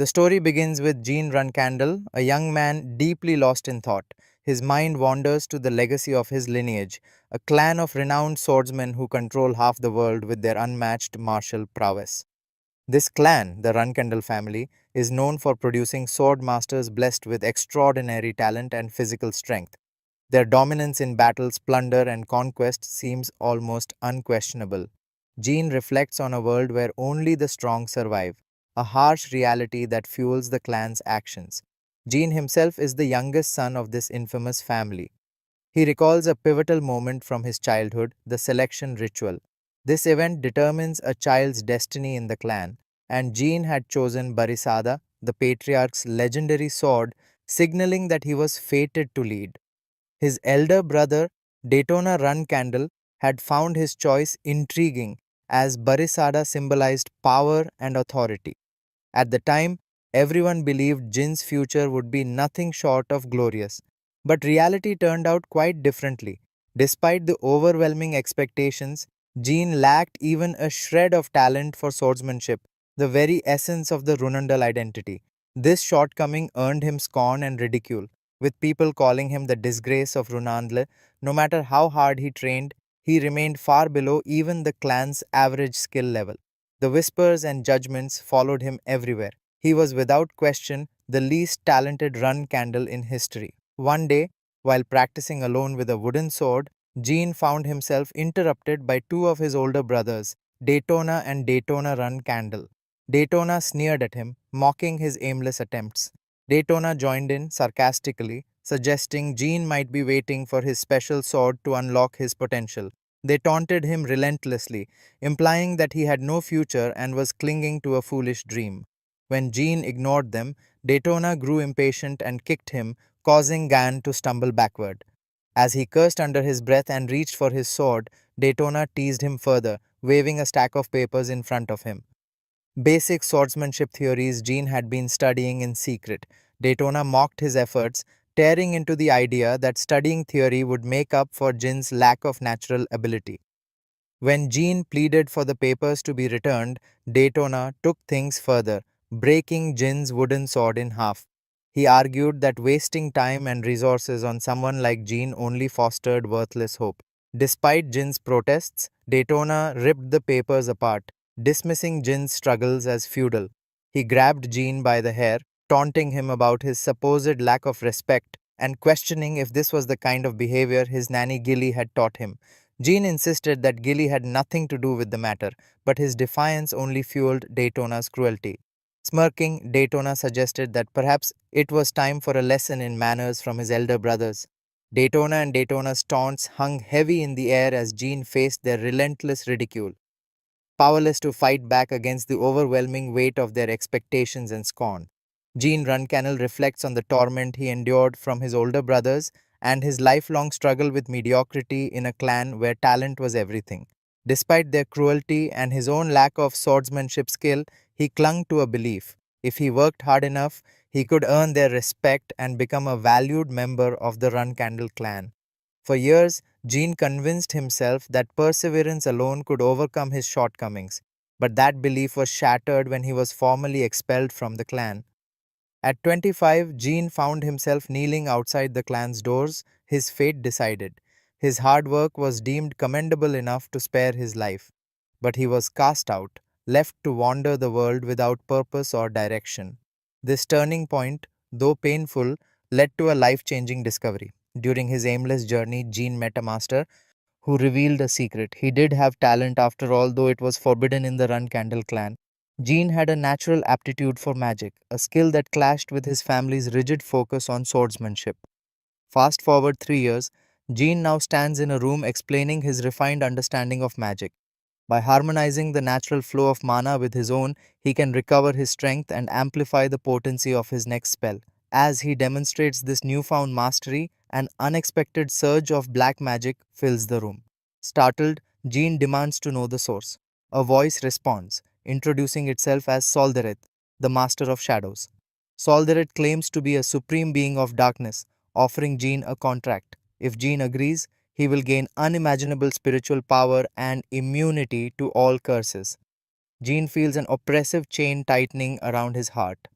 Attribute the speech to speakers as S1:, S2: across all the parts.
S1: The story begins with Jean Runcandle, a young man deeply lost in thought. His mind wanders to the legacy of his lineage, a clan of renowned swordsmen who control half the world with their unmatched martial prowess. This clan, the Runcandle family, is known for producing sword masters blessed with extraordinary talent and physical strength. Their dominance in battles, plunder, and conquest seems almost unquestionable. Jean reflects on a world where only the strong survive, a harsh reality that fuels the clan's actions. Jean himself is the youngest son of this infamous family. He recalls a pivotal moment from his childhood, the selection ritual. This event determines a child's destiny in the clan, and Jean had chosen Barisada, the patriarch's legendary sword, signaling that he was fated to lead. His elder brother, Daytona Run Candle, had found his choice intriguing as Barisada symbolized power and authority. At the time, everyone believed Jin's future would be nothing short of glorious. But reality turned out quite differently. Despite the overwhelming expectations, Jin lacked even a shred of talent for swordsmanship, the very essence of the Runandal identity. This shortcoming earned him scorn and ridicule, with people calling him the disgrace of Runandle. No matter how hard he trained, he remained far below even the clan's average skill level. The whispers and judgments followed him everywhere. He was without question the least talented run candle in history. One day, while practicing alone with a wooden sword, Jean found himself interrupted by two of his older brothers, Daytona and Daytona Run Candle. Daytona sneered at him, mocking his aimless attempts. Daytona joined in sarcastically, suggesting Jean might be waiting for his special sword to unlock his potential. They taunted him relentlessly, implying that he had no future and was clinging to a foolish dream. When Jean ignored them, Daytona grew impatient and kicked him, causing Gan to stumble backward. As he cursed under his breath and reached for his sword, Daytona teased him further, waving a stack of papers in front of him. Basic swordsmanship theories Jean had been studying in secret. Daytona mocked his efforts, tearing into the idea that studying theory would make up for Jin's lack of natural ability. When Jean pleaded for the papers to be returned, Daytona took things further, breaking Jin's wooden sword in half. He argued that wasting time and resources on someone like Jean only fostered worthless hope. Despite Jin's protests, Daytona ripped the papers apart, dismissing Jin's struggles as futile. He grabbed Jean by the hair, taunting him about his supposed lack of respect and questioning if this was the kind of behavior his nanny Gilly had taught him. Jean insisted that Gilly had nothing to do with the matter, but his defiance only fueled Daytona's cruelty. Smirking, Daytona suggested that perhaps it was time for a lesson in manners from his elder brothers. Daytona and Daytona's taunts hung heavy in the air as Jean faced their relentless ridicule, powerless to fight back against the overwhelming weight of their expectations and scorn. Jean Runcannel reflects on the torment he endured from his older brothers and his lifelong struggle with mediocrity in a clan where talent was everything. Despite their cruelty and his own lack of swordsmanship skill, he clung to a belief. If he worked hard enough, he could earn their respect and become a valued member of the Runcandle clan. For years, Jean convinced himself that perseverance alone could overcome his shortcomings, but that belief was shattered when he was formally expelled from the clan. At 25, Jean found himself kneeling outside the clan's doors, his fate decided. His hard work was deemed commendable enough to spare his life, but he was cast out, left to wander the world without purpose or direction. This turning point, though painful, led to a life changing discovery. During his aimless journey, Jean met a master who revealed a secret. He did have talent after all, though it was forbidden in the Run Candle clan. Jean had a natural aptitude for magic, a skill that clashed with his family's rigid focus on swordsmanship. Fast forward 3 years, Jean now stands in a room explaining his refined understanding of magic. By harmonizing the natural flow of mana with his own, he can recover his strength and amplify the potency of his next spell. As he demonstrates this newfound mastery, an unexpected surge of black magic fills the room. Startled, Jean demands to know the source. A voice responds, introducing itself as Soldereth, the master of shadows. Soldereth claims to be a supreme being of darkness, offering Jean a contract. If Jean agrees, he will gain unimaginable spiritual power and immunity to all curses. Jean feels an oppressive chain tightening around his heart.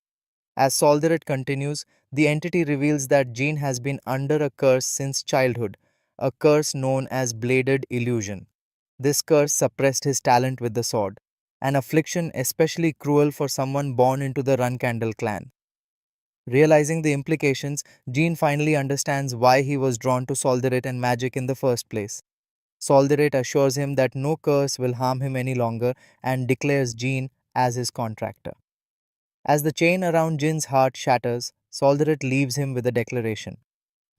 S1: As Solderit continues, the entity reveals that Jean has been under a curse since childhood, a curse known as bladed illusion. This curse suppressed his talent with the sword, an affliction especially cruel for someone born into the Runcandle clan. Realizing the implications, Jean finally understands why he was drawn to Solderit and magic in the first place. Solderit assures him that no curse will harm him any longer and declares Jean as his contractor. As the chain around Jin's heart shatters, Solderit leaves him with a declaration.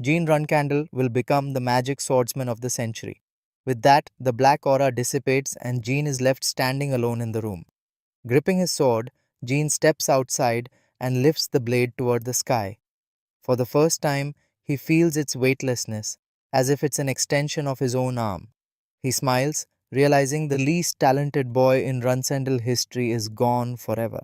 S1: Jean Runcandle will become the magic swordsman of the century. With that, the black aura dissipates and Jean is left standing alone in the room. Gripping his sword, Jean steps outside and lifts the blade toward the sky. For the first time, he feels its weightlessness, as if it's an extension of his own arm. He smiles, realizing the least talented boy in Runsendle history is gone forever.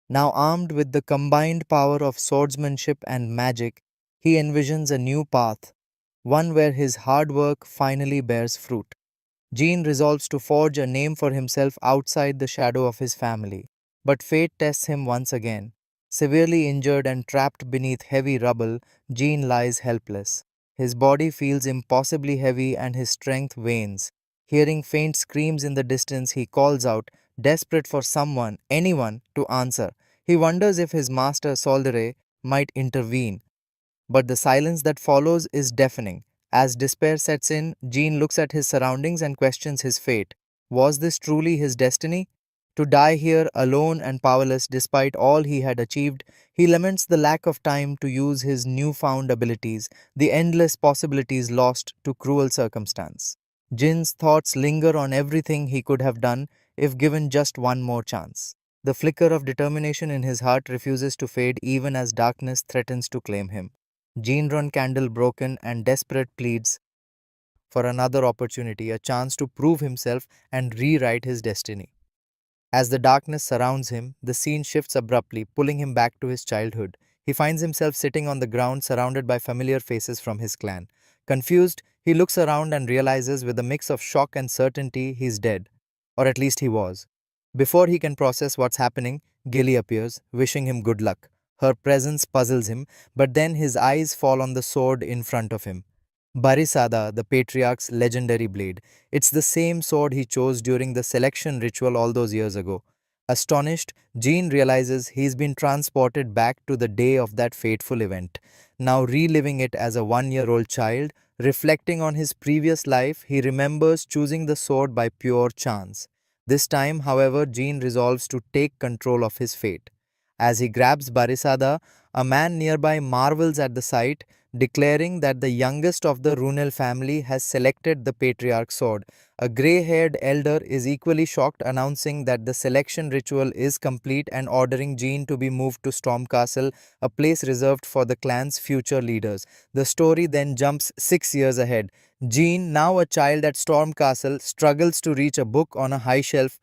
S1: Now armed with the combined power of swordsmanship and magic, he envisions a new path, one where his hard work finally bears fruit. Jean resolves to forge a name for himself outside the shadow of his family. But fate tests him once again. Severely injured and trapped beneath heavy rubble, Jean lies helpless. His body feels impossibly heavy and his strength wanes. Hearing faint screams in the distance, he calls out, desperate for someone, anyone, to answer. He wonders if his master Soldere might intervene, but the silence that follows is deafening. As despair sets in, Jean looks at his surroundings and questions his fate. Was this truly his destiny? To die here alone and powerless despite all he had achieved, he laments the lack of time to use his newfound abilities, the endless possibilities lost to cruel circumstance. Jin's thoughts linger on everything he could have done if given just one more chance. The flicker of determination in his heart refuses to fade even as darkness threatens to claim him. Jean Run Candle broken and desperate pleads for another opportunity, a chance to prove himself and rewrite his destiny. As the darkness surrounds him, the scene shifts abruptly, pulling him back to his childhood. He finds himself sitting on the ground surrounded by familiar faces from his clan. Confused, he looks around and realizes with a mix of shock and certainty he's dead. Or at least he was. Before he can process what's happening, Gilly appears, wishing him good luck. Her presence puzzles him, but then his eyes fall on the sword in front of him. Barisada, the patriarch's legendary blade. It's the same sword he chose during the selection ritual all those years ago. Astonished, Jean realizes he's been transported back to the day of that fateful event. Now reliving it as a 1-year-old child, reflecting on his previous life, he remembers choosing the sword by pure chance. This time, however, Jean resolves to take control of his fate. As he grabs Barisada, a man nearby marvels at the sight, declaring that the youngest of the Runel family has selected the patriarch's sword. A grey-haired elder is equally shocked, announcing that the selection ritual is complete and ordering Jean to be moved to Storm Castle, a place reserved for the clan's future leaders. The story then jumps 6 years ahead. Jean, now a child at Storm Castle, struggles to reach a book on a high shelf